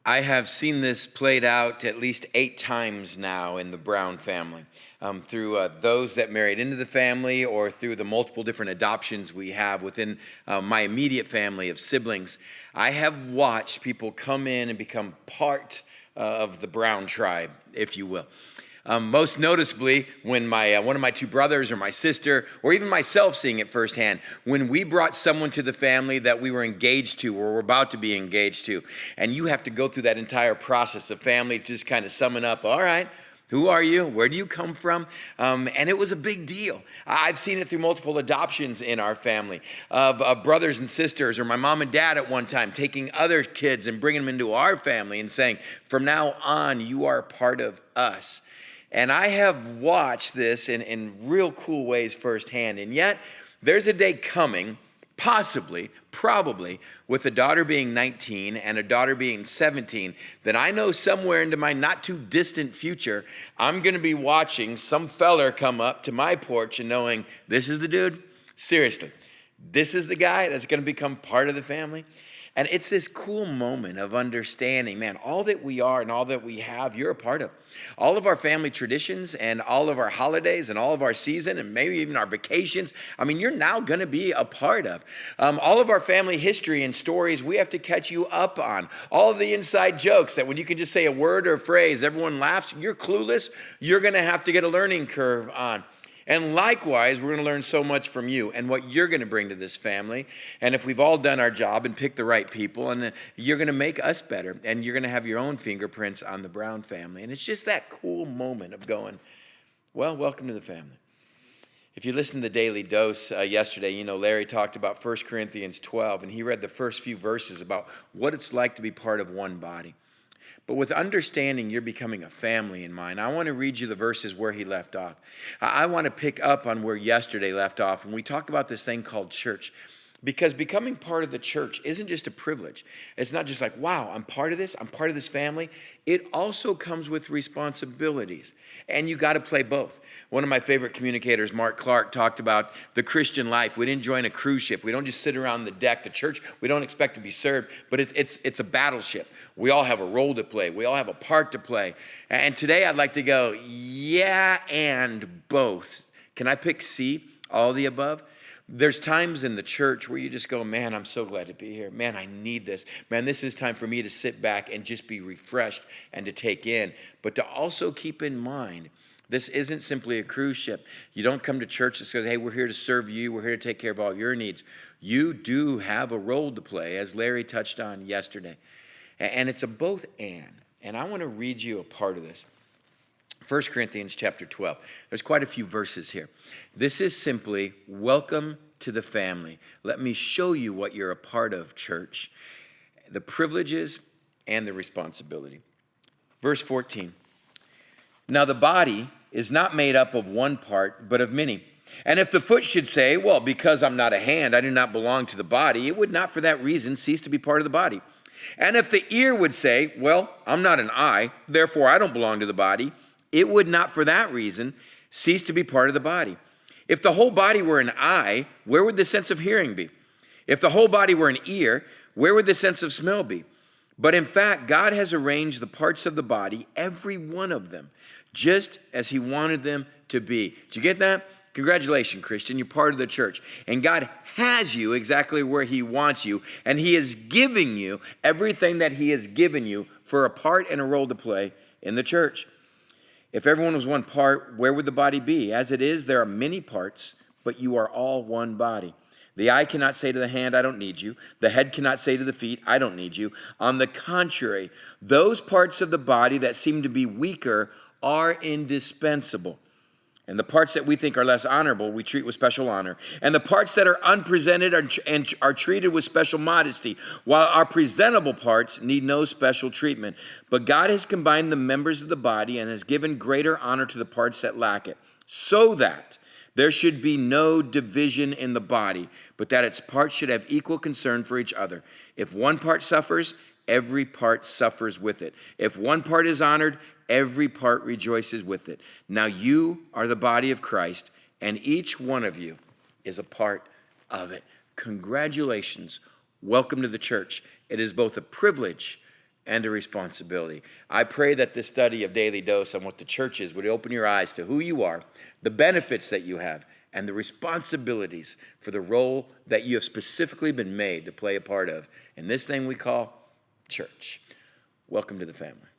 I have seen this played out at least 8 times now in the Brown family, through those that married into the family or through the multiple different adoptions we have within my immediate family of siblings. I have watched people come in and become part of the Brown tribe, if you will. Most noticeably, when one of my 2 brothers or my sister, or even myself seeing it firsthand, when we brought someone to the family that we were engaged to or were about to be engaged to, and you have to go through that entire process of family, just kind of summing up, all right, who are you? Where do you come from? And it was a big deal. I've seen it through multiple adoptions in our family of brothers and sisters, or my mom and dad at one time taking other kids and bringing them into our family and saying, from now on, you are a part of us. And I have watched this in real cool ways firsthand. And yet, there's a day coming, possibly, probably, with a daughter being 19 and a daughter being 17, that I know somewhere into my not too distant future, I'm going to be watching some feller come up to my porch and knowing, this is the dude, seriously, this is the guy that's going to become part of the family. And it's this cool moment of understanding, man, all that we are and all that we have, you're a part of. All of our family traditions and all of our holidays and all of our season and maybe even our vacations, I mean, you're now going to be a part of. All of our family history and stories we have to catch you up on. All of the inside jokes that when you can just say a word or a phrase, everyone laughs, you're clueless, you're going to have to get a learning curve on. And likewise, we're going to learn so much from you and what you're going to bring to this family. And if we've all done our job and picked the right people, and you're going to make us better, and you're going to have your own fingerprints on the Brown family. And it's just that cool moment of going, well, welcome to the family. If you listened to the Daily Dose yesterday, you know Larry talked about 1 Corinthians 12, and he read the first few verses about what it's like to be part of one body. But with understanding you're becoming a family in mind, I want to read you the verses where he left off. I want to pick up on where yesterday left off when we talked about this thing called church. Because becoming part of the church isn't just a privilege. It's not just like, wow, I'm part of this family. It also comes with responsibilities. And you got to play both. One of my favorite communicators, Mark Clark, talked about the Christian life. We didn't join a cruise ship. We don't just sit around the deck. The church, we don't expect to be served, but it's a battleship. We all have a role to play. We all have a part to play. And today I'd like to go, yeah, and both. Can I pick C, all the above? There's times in the church where you just go, man, I'm so glad to be here. Man, I need this. Man, this is time for me to sit back and just be refreshed and to take in. But to also keep in mind, this isn't simply a cruise ship. You don't come to church and say, hey, we're here to serve you. We're here to take care of all your needs. You do have a role to play, as Larry touched on yesterday. And it's a both and. And I want to read you a part of this. 1 Corinthians chapter 12. There's quite a few verses here. This is simply, welcome to the family. Let me show you what you're a part of, church. The privileges and the responsibility. Verse 14. Now the body is not made up of one part, but of many. And if the foot should say, well, because I'm not a hand, I do not belong to the body, it would not for that reason cease to be part of the body. And if the ear would say, well, I'm not an eye, therefore I don't belong to the body, it would not for that reason cease to be part of the body. If the whole body were an eye, where would the sense of hearing be? If the whole body were an ear, where would the sense of smell be? But in fact, God has arranged the parts of the body, every one of them, just as he wanted them to be. Did you get that? Congratulations, Christian. You're part of the church. And God has you exactly where he wants you. And he is giving you everything that he has given you for a part and a role to play in the church. If everyone was one part, where would the body be? As it is, there are many parts, but you are all one body. The eye cannot say to the hand, I don't need you. The head cannot say to the feet, I don't need you. On the contrary, those parts of the body that seem to be weaker are indispensable. And the parts that we think are less honorable, we treat with special honor. And the parts that are unpresented are treated with special modesty, while our presentable parts need no special treatment. But God has combined the members of the body and has given greater honor to the parts that lack it, so that there should be no division in the body, but that its parts should have equal concern for each other. If one part suffers, every part suffers with it. If one part is honored, every part rejoices with it. Now you are the body of Christ, and each one of you is a part of it. Congratulations. Welcome to the church. It is both a privilege and a responsibility. I pray that this study of Daily Dose on what the church is would open your eyes to who you are, the benefits that you have, and the responsibilities for the role that you have specifically been made to play a part of in this thing we call church. Welcome to the family.